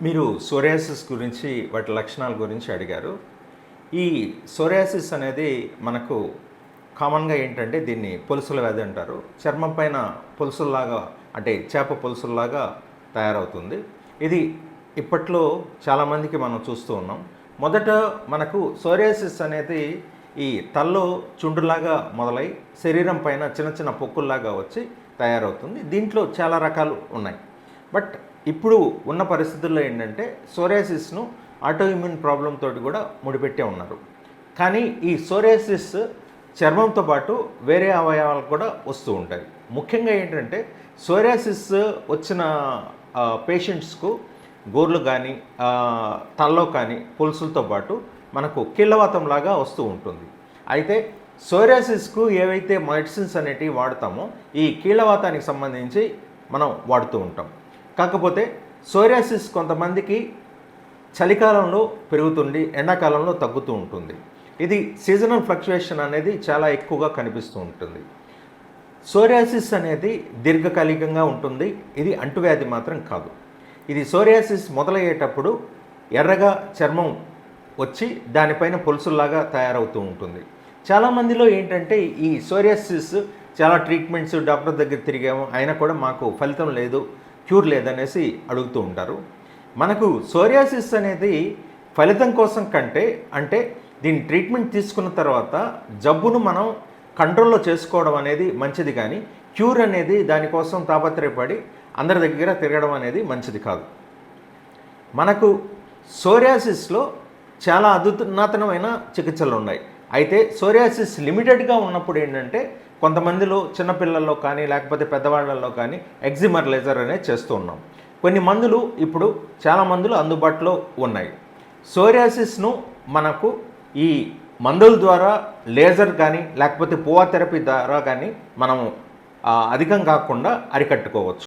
మీరు సోరియాసిస్ గురించి వాటి లక్షణాల గురించి అడిగారు. ఈ సోరియాసిస్ అనేది మనకు కామన్‌గా ఏంటంటే దీన్ని పొలుసుల వ్యాధి అంటారు. చర్మం పైన పొలుసుల్లాగా అంటే చేప పొలుసుల్లాగా తయారవుతుంది. ఇది ఇప్పట్లో చాలామందికి మనం చూస్తూ ఉన్నాం. మొదట మనకు సోరియాసిస్ అనేది ఈ తలలో చుండులాగా మొదలై శరీరం పైన చిన్న చిన్న పొక్కుల్లాగా వచ్చి తయారవుతుంది. దీంట్లో చాలా రకాలు ఉన్నాయి. బట్ ఇప్పుడు ఉన్న పరిస్థితుల్లో ఏంటంటే సోరియాసిస్ను ఆటో ఇమ్యూన్ ప్రాబ్లం తోటి కూడా ముడిపెట్టే ఉన్నారు. కానీ ఈ సోరియాసిస్ చర్మంతో పాటు వేరే అవయవాలకు కూడా వస్తూ ఉంటాయి. ముఖ్యంగా ఏంటంటే సోరియాసిస్ వచ్చిన పేషెంట్స్కు గోర్లు కానీ తలలో కానీ పొలుసులతో పాటు మనకు కీళ్ళవాతంలాగా వస్తూ ఉంటుంది. అయితే సోరియాసిస్కు ఏవైతే మెడిసిన్స్ అనేటివి వాడతామో ఈ కీళ్ళవాతానికి సంబంధించి మనం వాడుతూ ఉంటాం. కాకపోతే సోరియాసిస్ కొంతమందికి చలికాలంలో పెరుగుతుంది, ఎండాకాలంలో తగ్గుతూ ఉంటుంది. ఇది సీజనల్ ఫ్లక్చుయేషన్ అనేది చాలా ఎక్కువగా కనిపిస్తూ ఉంటుంది. సోరియాసిస్ అనేది దీర్ఘకాలికంగా ఉంటుంది. ఇది అంటువ్యాధి మాత్రం కాదు. ఇది సోరియాసిస్ మొదలయ్యేటప్పుడు ఎర్రగా చర్మం వచ్చి దానిపైన పొలుసుల్లాగా తయారవుతూ ఉంటుంది. చాలామందిలో ఏంటంటే ఈ సోరియాసిస్ చాలా ట్రీట్మెంట్స్ డాక్టర్ దగ్గర తిరిగాము, అయినా కూడా మాకు ఫలితం లేదు, క్యూర్ లేదనేసి అడుగుతూ ఉంటారు. మనకు సోరియాసిస్ అనేది ఫలితం కోసం కంటే అంటే దీని ట్రీట్మెంట్ తీసుకున్న తర్వాత జబ్బును మనం కంట్రోల్లో చేసుకోవడం అనేది మంచిది, కానీ క్యూర్ అనేది దానికోసం తాపత్రయపడి అందరి దగ్గర తిరగడం అనేది మంచిది కాదు. మనకు సోరియాసిస్లో చాలా అధునాతనమైన చికిత్సలు ఉన్నాయి. అయితే సోరియాసిస్ లిమిటెడ్గా ఉన్నప్పుడు ఏంటంటే కొంతమందిలో చిన్నపిల్లల్లో కానీ లేకపోతే పెద్దవాళ్ళల్లో కానీ ఎగ్జిమర్ లేజర్ అనేది చేస్తూ ఉన్నాం. కొన్ని మందులు ఇప్పుడు చాలా మందులు అందుబాటులో ఉన్నాయి. సోరియాసిస్ను మనకు ఈ మందుల ద్వారా లేజర్ కానీ లేకపోతే పోవా థెరపీ ద్వారా కానీ మనం అధికం కాకుండా అరికట్టుకోవచ్చు.